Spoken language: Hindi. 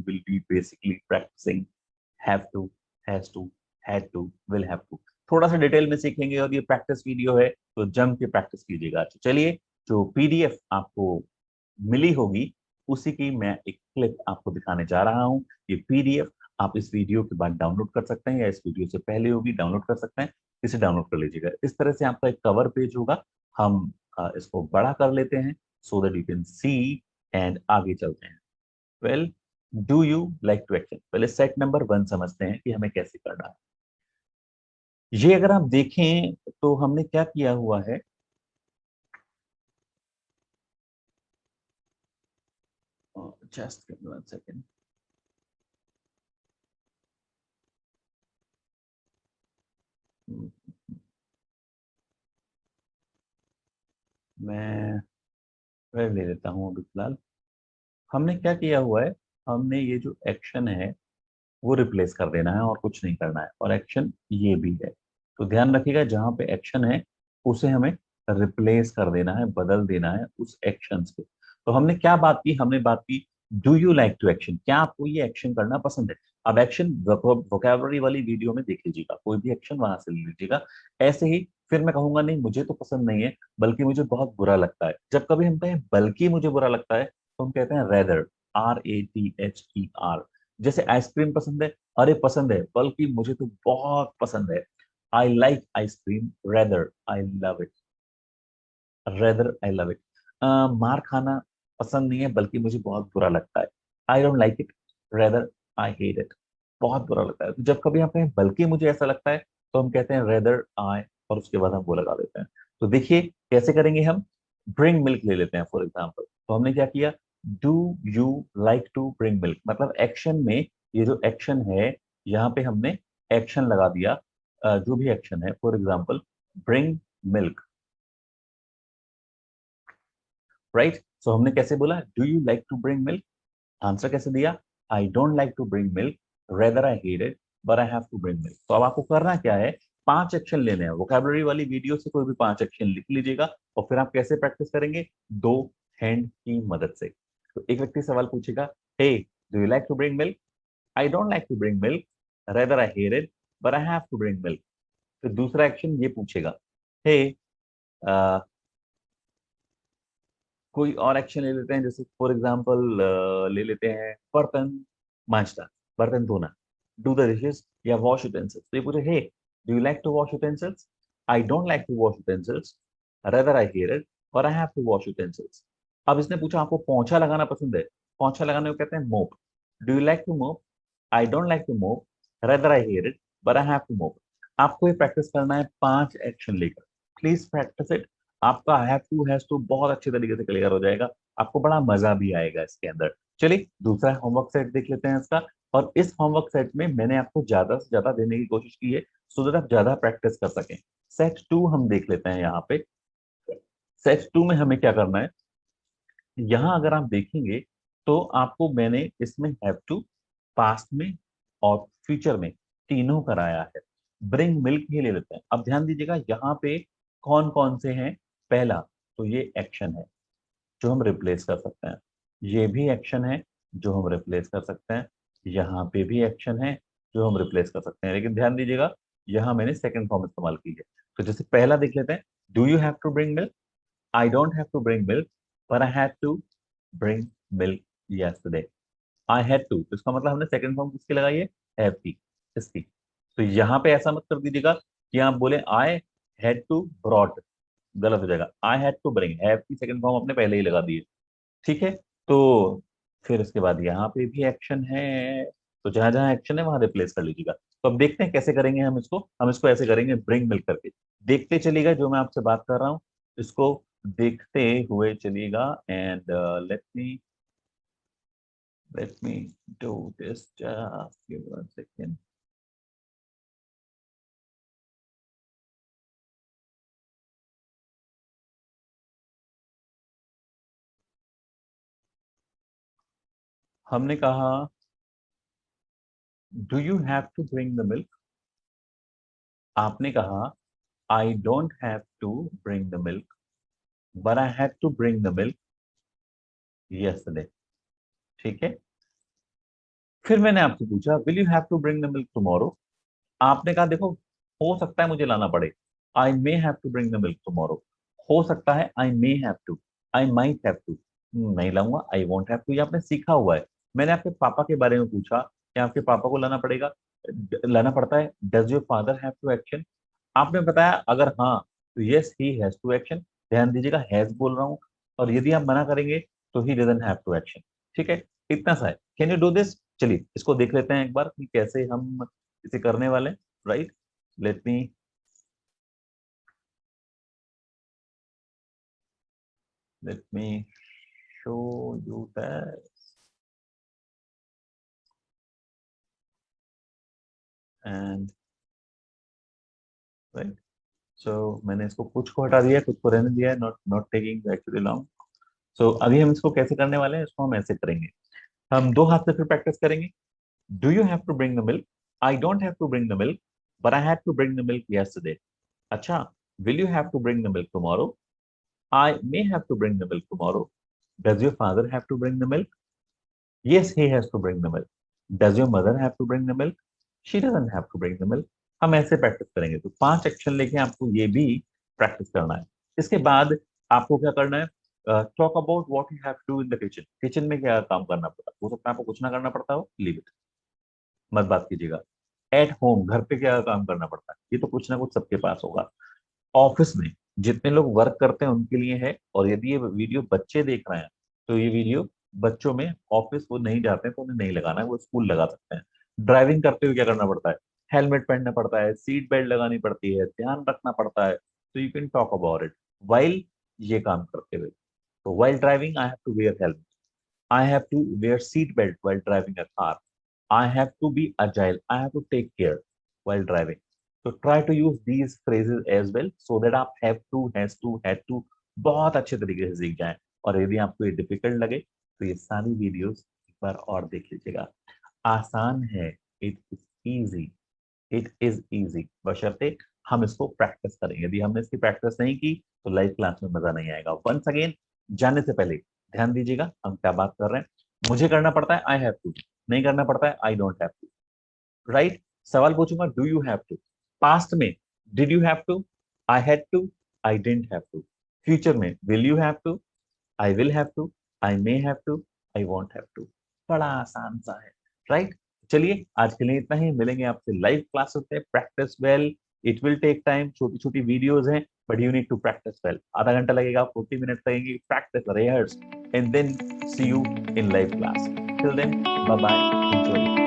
will be basically practicing have to, has to, had to, will have to। थोड़ा सा डिटेल में सीखेंगे और ये प्रैक्टिस वीडियो है तो जम के प्रैक्टिस कीजिएगा। तो चलिए, जो पीडीएफ आपको मिली होगी उसी की मैं एक क्लिप आपको दिखाने जा रहा हूं। ये पीडीएफ आप इस वीडियो के बाद डाउनलोड कर सकते हैं या इस वीडियो से पहले होगी डाउनलोड कर सकते हैं, इसे डाउनलोड कर लीजिएगा। इस तरह से आपका एक कवर पेज होगा। हम इसको बड़ा कर लेते हैं so that you can see and आगे चलते हैं। Well, do you like to action, पहले सेट नंबर 1 समझते हैं कि हमें कैसे करना है। ये अगर आप देखें तो हमने क्या किया हुआ है, जस्ट गिव मी 1 सेकंड। मैं वेब ले लेता हूँ अभी फिलहाल। हमने क्या किया हुआ है, हमने ये जो एक्शन है वो रिप्लेस कर देना है और कुछ नहीं करना है, और एक्शन ये भी है। तो ध्यान रखिएगा, जहां पे एक्शन है उसे हमें रिप्लेस कर देना है, बदल देना है उस एक्शन से। तो हमने क्या बात की, हमने बात की do you like to action, क्या आपको ये एक्शन करना पसंद है। अब एक्शन वोकैबुलरी वाली वीडियो में देख लीजिएगा, कोई भी एक्शन वहां से ले लीजिएगा। ऐसे ही फिर मैं कहूंगा नहीं मुझे तो पसंद नहीं है बल्कि मुझे बहुत बुरा लगता है। जब कभी हम कहें बल्कि मुझे बुरा लगता है तो हम कहते हैं रेदर, RATHER। जैसे आइसक्रीम पसंद है, अरे पसंद है बल्कि मुझे तो बहुत पसंद है। I like ice cream rather I love it, rather I love it. मार खाना पसंद नहीं है बल्कि मुझे बहुत बुरा लगता है। I don't like it, rather I hate it, बहुत बुरा लगता है। तो जब कभी हम कहें बल्कि मुझे ऐसा लगता है तो हम कहते हैं रेदर आई, और उसके बाद हम वो लगा देते हैं। तो देखिए कैसे करेंगे हम। ब्रिंग मिल्क ले लेते हैं फॉर एग्जाम्पल। तो हमने क्या किया, do you like to bring milk, मतलब एक्शन में ये जो एक्शन है यहाँ पे हमने एक्शन लगा दिया। जो भी एक्शन है, for example bring milk, right. So हमने कैसे बोला, do you like to bring milk, answer कैसे दिया, I don't like to bring milk, rather I hate it, but I have to bring milk. तो अब आपको करना क्या है, 5 एक्शन लेने हैं। वोकैबुलरी वाली वीडियो से कोई भी 5 एक्शन लिख लीजिएगा और फिर आप कैसे प्रैक्टिस करेंगे, 2 हैंड की मदद से। तो एक व्यक्ति सवाल पूछेगा, hey do you like to bring milk, I don't like to bring milk, rather I hate it, but I have to bring milk. फिर दूसरा एक्शन ये पूछेगा, हे कोई और एक्शन ले लेते हैं, जैसे फॉर एग्जाम्पल ले लेते हैं बर्तन मांजना, बर्तन धोना, डू द डिशेस या वॉश यूटेंसिल्स। तो ये पूछे, hey do you like to wash utensils, I don't like to wash utensils, rather I hear it, और I have to wash utensils. अब इसने पूछा आपको पोंछा लगाना पसंद है, पोंछा लगाने को कहते हैं मोप, do you like to mop, I don't like to mop, rather I hear it, but I have to mop. आपको ये प्रैक्टिस करना है 5 एक्शन लेकर। Please practice it. आपका हैव टू हैज टू बहुत अच्छे तरीके से क्लियर हो जाएगा, आपको बड़ा मजा भी आएगा इसके अंदर। चलिए दूसरा होमवर्क सेट देख लेते हैं इसका। और इस होमवर्क सेट में मैंने आपको ज्यादा से ज्यादा देने की कोशिश की है सो दैट आप ज्यादा प्रैक्टिस कर सकें। सेट 2 हम देख लेते हैं यहाँ पे। सेट 2 में हमें क्या करना है, यहाँ अगर आप देखेंगे तो आपको मैंने इसमें हैव टू, पास्ट में और फ्यूचर में तीनों कराया है। ब्रिंग मिल्क ही ले लेते हैं। अब ध्यान दीजिएगा यहाँ पे कौन कौन से हैं। पहला तो ये एक्शन है जो हम रिप्लेस कर सकते हैं, ये भी एक्शन है जो हम रिप्लेस कर सकते हैं, यहाँ पे भी एक्शन है जो हम रिप्लेस कर सकते हैं। लेकिन ध्यान दीजिएगा यहाँ मैंने सेकंड फॉर्म इस्तेमाल की है। तो जैसे पहला देख लेते हैं, do you have to bring milk, I don't have to bring milk, but I had to bring milk yesterday. I had to, तो इसका मतलब हमने सेकंड फॉर्म किसकी लगाई है, हैव की, इसकी। तो यहाँ पे ऐसा मत कर दीजिएगा कि आप बोले आई हैड टू ब्रॉट, गलत हो जाएगा। I had to bring, have की सेकंड फॉर्म अपने पहले ही लगा दी है, ठीक है। तो फिर इसके बाद यहाँ पे भी एक्शन है, तो जहां जहां एक्शन है वहां रिप्लेस कर लीजिएगा। तो अब देखते हैं कैसे करेंगे हम इसको ऐसे करेंगे ब्रिंग मिल्क करके। देखते चलिएगा जो मैं आपसे बात कर रहा हूँ, इसको देखते हुए चलिएगा। And let me do this, just give me 1 second। हमने कहा do you have to bring the milk, आपने कहा I don't have to bring the milk, but I have to bring the milk yesterday, ठीक है। फिर मैंने आपसे पूछा will you have to bring the milk tomorrow. आपने कहा देखो हो सकता है मुझे लाना पड़े, I may have to bring the milk tomorrow. हो सकता है I may have to, I might have to, नहीं लाऊंगा, आई वोंट हैव टू। ये आपने सीखा हुआ है। मैंने आपके पापा के बारे में पूछा कि आपके पापा को लाना पड़ेगा, लाना पड़ता है, does your father have to action. आपने बताया अगर हाँ तो yes he has to action. ध्यान दीजिएगा हैज बोल रहा हूँ, और यदि आप मना करेंगे तो ही डजंट हैव टू एक्शन। ठीक है, इतना सा है। Can you do this? चलिए इसको देख लेते हैं एक बार कि कैसे हम इसे करने वाले हैं। Right, let me let me show you that, and right, so मैंने इसको कुछ को हटा दिया, कुछ को रहने दिया है, not not taking actually long. So अभी हम इसको कैसे करने वाले हैं, इसको हम ऐसे करेंगे। हम दो हाथ से फिर प्रैक्टिस करेंगे। Do you have to bring the milk? I don't have to bring the milk, but I had to bring the milk yesterday. अच्छा, will you have to bring the milk tomorrow? I may have to bring the milk tomorrow. Does your father have to bring the milk? Yes, he has to bring the milk. Does your mother have to bring the milk? She doesn't have to bring the milk. हम ऐसे प्रैक्टिस करेंगे, तो 5 एक्शन लेके आपको ये भी प्रैक्टिस करना है। इसके बाद आपको क्या करना है, talk about what you have to do in the kitchen. Kitchen में क्या काम करना पड़ता है, हो सकता है आपको कुछ ना करना पड़ता हो, लीव इट, मत बात कीजिएगा। एट होम, घर पे क्या काम करना पड़ता है, ये तो कुछ ना कुछ सबके पास होगा। ऑफिस में जितने लोग वर्क करते हैं उनके लिए है, और यदि ये वीडियो बच्चे देख रहे हैं तो ये वीडियो बच्चों में, ऑफिस वो नहीं जाते हैं तो उन्हें नहीं लगाना है, वो स्कूल लगा सकते हैं। ड्राइविंग करते हुए क्या करना पड़ता है, हेलमेट पहनना पड़ता है, सीट बेल्ट लगानी पड़ती है, ध्यान रखना पड़ता है। तो you can talk about it while ये काम करते हुए। तो while driving I have to wear helmet, I have to wear seat belt while driving a car. I have to be agile. I have to take care while driving. So try to use these phrases as well so that आप have to, has to, had to बहुत अच्छे तरीके से सीख जाएं। और यदि आपको ये डिफिकल्ट लगे तो ये सारी वीडियोस एक बार और देख लीजिएगा। आसान है, it is easy, it is easy, बशर्ते हम इसको प्रैक्टिस करें। यदि हमने इसकी प्रैक्टिस नहीं की तो लाइव क्लास में मजा नहीं आएगा। वंस अगेन, जाने से पहले ध्यान दीजिएगा हम क्या बात कर रहे हैं। मुझे करना पड़ता है आई हैव टू, नहीं करना पड़ता है I don't have to. Right, सवाल पूछूंगा do you have to, past में did you have to, I had to, I didn't have to. Future में will you have to, I will have to, I may have to, I won't have to. बड़ा आसान सा है। राइट, चलिए आज के लिए इतना ही, मिलेंगे आपसे लाइव क्लासेस में। Practice well, it will take time, छोटी छोटी वीडियोस हैं but you need to practice well. आधा घंटा लगेगा, 40 मिनट लगेंगे, practice rehearse and then see you in live class. Till then bye bye, enjoy.